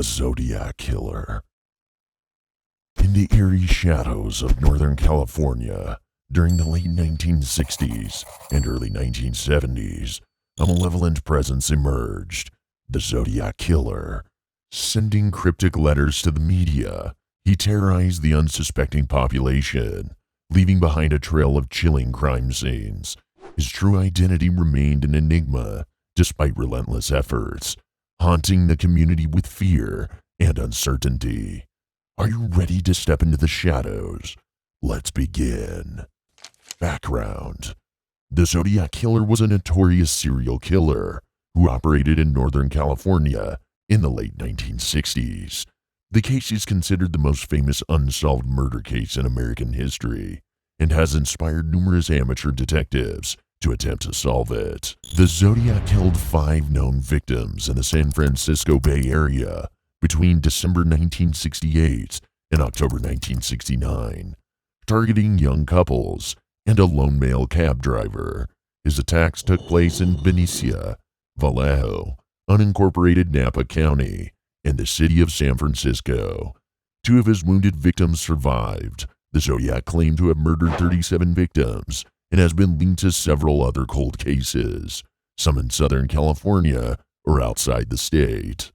The Zodiac Killer. In the eerie shadows of Northern California, during the late 1960s and early 1970s, a malevolent presence emerged, the Zodiac Killer. Sending cryptic letters to the media, he terrorized the unsuspecting population, leaving behind a trail of chilling crime scenes. His true identity remained an enigma, despite relentless efforts, haunting the community with fear and uncertainty. Are you ready to step into the shadows? Let's begin. Background. The Zodiac Killer was a notorious serial killer who operated in Northern California in the late 1960s. The case is considered the most famous unsolved murder case in American history and has inspired numerous amateur detectives to attempt to solve it. The Zodiac killed 5 known victims in the San Francisco Bay Area between December 1968 and October 1969, targeting young couples and a lone male cab driver. His attacks took place in Berryessa, Vallejo, unincorporated Napa County, and the city of San Francisco. 2 of his wounded victims survived. The Zodiac claimed to have murdered 37 victims and has been linked to several other cold cases, some in Southern California or outside the state.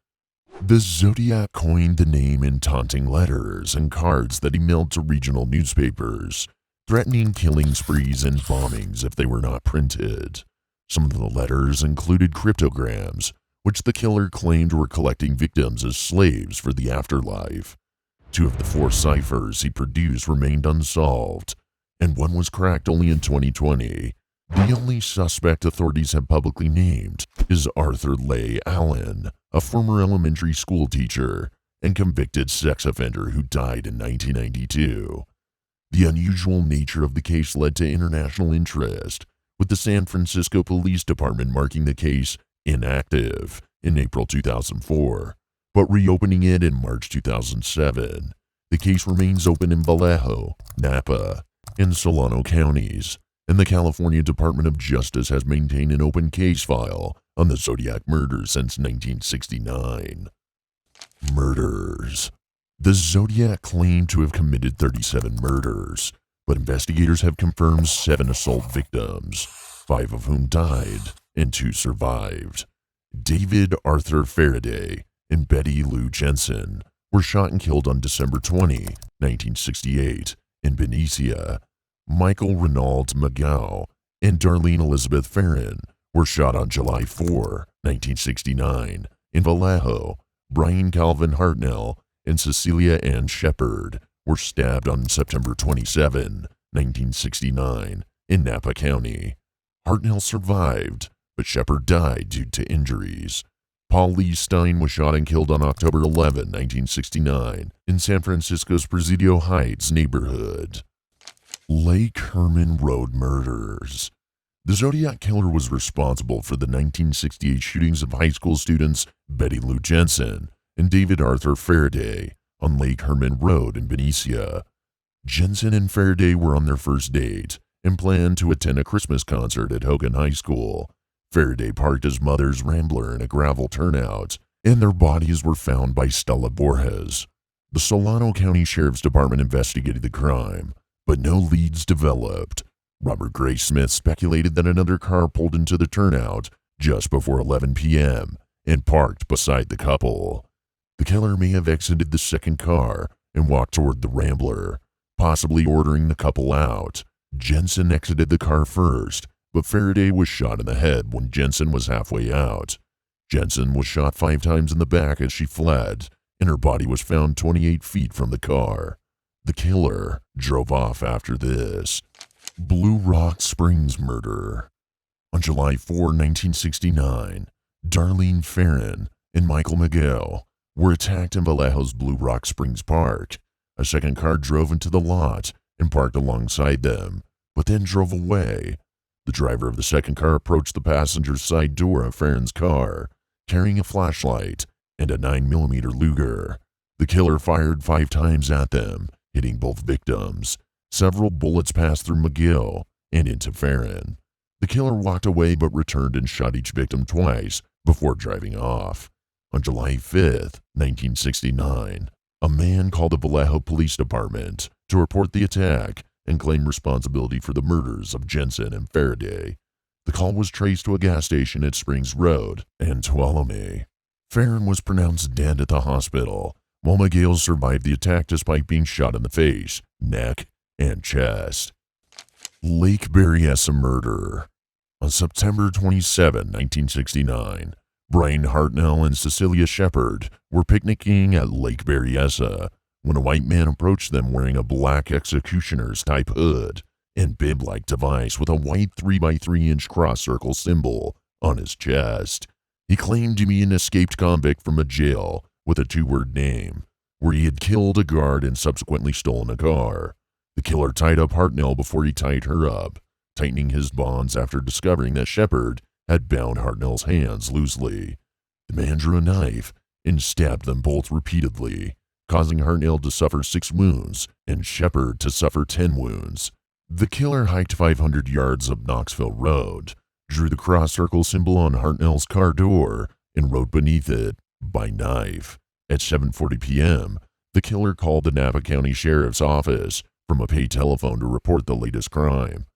The Zodiac coined the name in taunting letters and cards that he mailed to regional newspapers, threatening killing sprees and bombings if they were not printed. Some of the letters included cryptograms, which the killer claimed were collecting victims as slaves for the afterlife. 2 of the 4 ciphers he produced remained unsolved, and one was cracked only in 2020. The only suspect authorities have publicly named is Arthur Leigh Allen, a former elementary school teacher and convicted sex offender who died in 1992. The unusual nature of the case led to international interest, with the San Francisco Police Department marking the case inactive in April 2004, but reopening it in March 2007. The case remains open in Vallejo, Napa, and Solano counties, and the California Department of Justice has maintained an open case file on the Zodiac murders since 1969. Murders. The Zodiac claimed to have committed 37 murders, but investigators have confirmed 7 assault victims, 5 of whom died and 2 survived. David Arthur Faraday and Betty Lou Jensen were shot and killed on December 20, 1968, in Berryessa. Michael Renaud McGow and Darlene Elizabeth Farron were shot on July 4, 1969, in Vallejo. Brian Calvin Hartnell and Cecilia Ann Shepard were stabbed on September 27, 1969, in Napa County. Hartnell survived, but Shepard died due to injuries. Paul Lee Stein was shot and killed on October 11, 1969, in San Francisco's Presidio Heights neighborhood. Lake Herman Road murders. The Zodiac Killer was responsible for the 1968 shootings of high school students Betty Lou Jensen and David Arthur Faraday on Lake Herman Road in Berryessa. Jensen and Faraday were on their first date and planned to attend a Christmas concert at Hogan High School. Faraday parked his mother's Rambler in a gravel turnout, and their bodies were found by Stella Borges. The Solano County Sheriff's Department investigated the crime, but no leads developed. Robert Gray Smith speculated that another car pulled into the turnout just before 11 p.m. and parked beside the couple. The killer may have exited the second car and walked toward the Rambler, possibly ordering the couple out. Jensen exited the car first, but Faraday was shot in the head when Jensen was halfway out. Jensen was shot 5 times in the back as she fled, and her body was found 28 feet from the car. The killer drove off after this. Blue Rock Springs murder. On July 4, 1969, Darlene Farron and Michael McGill were attacked in Vallejo's Blue Rock Springs Park. A second car drove into the lot and parked alongside them, but then drove away. The driver of the second car approached the passenger side door of Farron's car, carrying a flashlight and a 9mm Luger. The killer fired 5 times at them, hitting both victims. Several bullets passed through McGill and into Farron. The killer walked away but returned and shot each victim twice before driving off. On July 5th, 1969, a man called the Vallejo Police Department to report the attack and claim responsibility for the murders of Jensen and Faraday. The call was traced to a gas station at Springs Road and Tuolumne. Farron was pronounced dead at the hospital, while McGill survived the attack despite being shot in the face, neck, and chest. Lake Berryessa murder. On September 27, 1969, Brian Hartnell and Cecilia Shepard were picnicking at Lake Berryessa when a white man approached them wearing a black executioner's type hood and bib-like device with a white 3x3-inch cross-circle symbol on his chest. He claimed to be an escaped convict from a jail with a two-word name, where he had killed a guard and subsequently stolen a car. The killer tied up Hartnell before he tied her up, tightening his bonds after discovering that Shepard had bound Hartnell's hands loosely. The man drew a knife and stabbed them both repeatedly, causing Hartnell to suffer 6 wounds and Shepard to suffer 10 wounds. The killer hiked 500 yards up Knoxville Road, drew the cross-circle symbol on Hartnell's car door, and wrote beneath it, "By knife." At 7:40 p.m., the killer called the Napa County Sheriff's Office from a paid telephone to report the latest crime.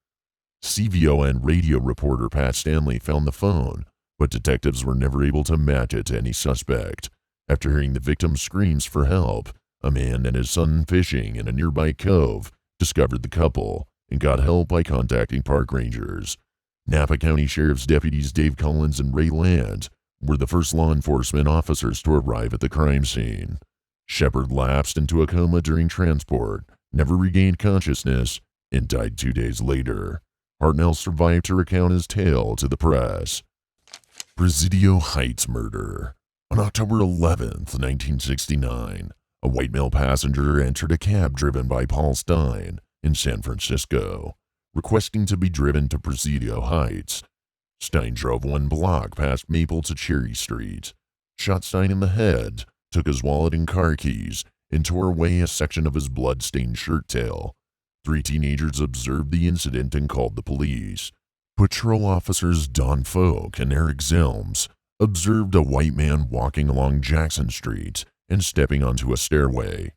CVON radio reporter Pat Stanley found the phone, but detectives were never able to match it to any suspect. After hearing the victim's screams for help, a man and his son fishing in a nearby cove discovered the couple and got help by contacting park rangers. Napa County Sheriff's deputies Dave Collins and Ray Land were the first law enforcement officers to arrive at the crime scene. Shepard lapsed into a coma during transport, never regained consciousness, and died 2 days later. Hartnell survived to recount his tale to the press. Presidio Heights murder. On October 11th, 1969, a white male passenger entered a cab driven by Paul Stein in San Francisco, requesting to be driven to Presidio Heights. Stein drove 1 block past Maple to Cherry Street, shot Stein in the head, took his wallet and car keys, and tore away a section of his blood-stained shirt tail. 3 teenagers observed the incident and called the police. Patrol officers Don Folk and Eric Zelms observed a white man walking along Jackson Street and stepping onto a stairway.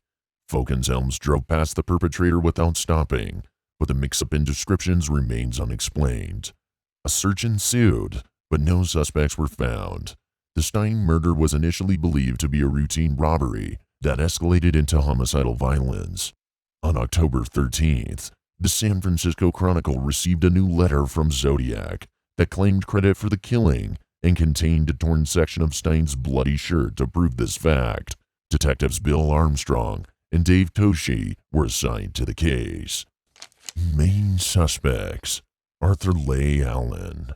Folk and Zelms drove past the perpetrator without stopping, but the mix-up in descriptions remains unexplained. A search ensued, but no suspects were found. The Stein murder was initially believed to be a routine robbery that escalated into homicidal violence. On October 13th, the San Francisco Chronicle received a new letter from Zodiac that claimed credit for the killing and contained a torn section of Stein's bloody shirt to prove this fact. Detectives Bill Armstrong and Dave Toshi were assigned to the case. Main suspects: Arthur Leigh Allen.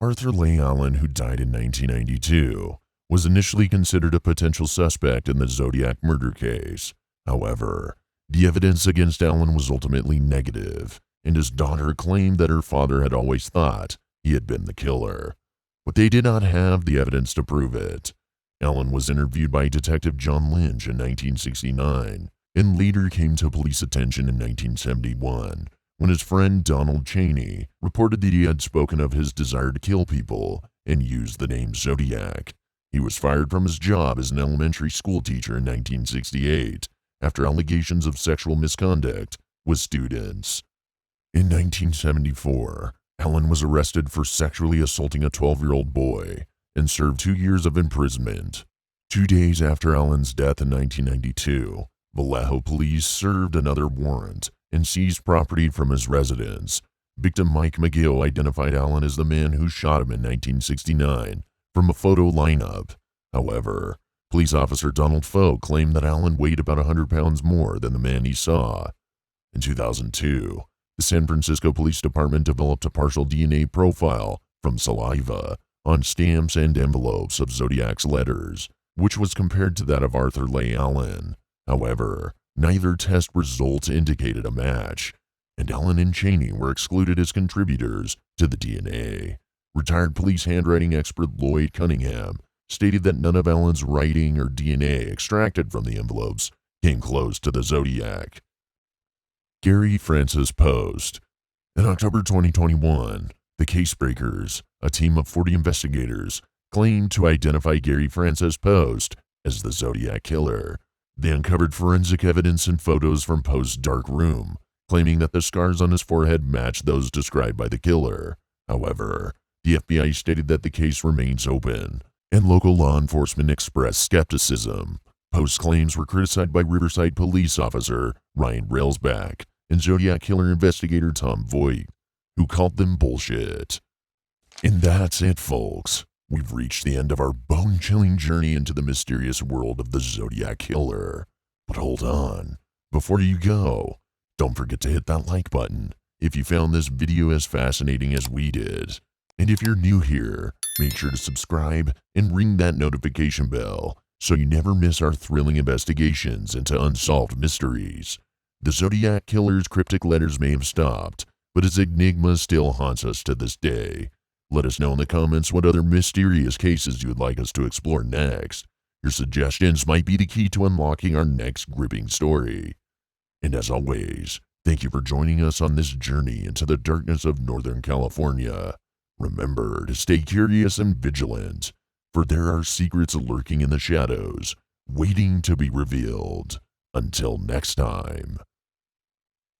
Arthur Leigh Allen, who died in 1992, was initially considered a potential suspect in the Zodiac murder case. However, the evidence against Allen was ultimately negative, and his daughter claimed that her father had always thought he had been the killer, but they did not have the evidence to prove it. Allen was interviewed by Detective John Lynch in 1969, and later came to police attention in 1971, when his friend Donald Cheney reported that he had spoken of his desire to kill people and used the name Zodiac. He was fired from his job as an elementary school teacher in 1968 after allegations of sexual misconduct with students. In 1974, Allen was arrested for sexually assaulting a 12-year-old boy and served 2 years of imprisonment. 2 days after Allen's death in 1992, Vallejo police served another warrant and seized property from his residence. Victim Mike McGill identified Allen as the man who shot him in 1969 from a photo lineup. However, police officer Donald Folk claimed that Allen weighed about 100 pounds more than the man he saw. In 2002, the San Francisco Police Department developed a partial DNA profile from saliva on stamps and envelopes of Zodiac's letters, which was compared to that of Arthur Leigh Allen. However, neither test result indicated a match, and Allen and Cheney were excluded as contributors to the DNA. Retired police handwriting expert Lloyd Cunningham stated that none of Allen's writing or DNA extracted from the envelopes came close to the Zodiac. Gary Francis Post. In October 2021, the Casebreakers, a team of 40 investigators, claimed to identify Gary Francis Post as the Zodiac Killer. They uncovered forensic evidence and photos from Post's dark room, claiming that the scars on his forehead matched those described by the killer. However, the FBI stated that the case remains open, and local law enforcement expressed skepticism. Post's claims were criticized by Riverside police officer Ryan Railsback and Zodiac Killer investigator Tom Voigt, who called them bullshit. And that's it, folks. We've reached the end of our bone-chilling journey into the mysterious world of the Zodiac Killer. But hold on. Before you go, don't forget to hit that like button if you found this video as fascinating as we did. And if you're new here, make sure to subscribe and ring that notification bell so you never miss our thrilling investigations into unsolved mysteries. The Zodiac Killer's cryptic letters may have stopped, but his enigma still haunts us to this day. Let us know in the comments what other mysterious cases you would like us to explore next. Your suggestions might be the key to unlocking our next gripping story. And as always, thank you for joining us on this journey into the darkness of Northern California. Remember to stay curious and vigilant, for there are secrets lurking in the shadows, waiting to be revealed. Until next time.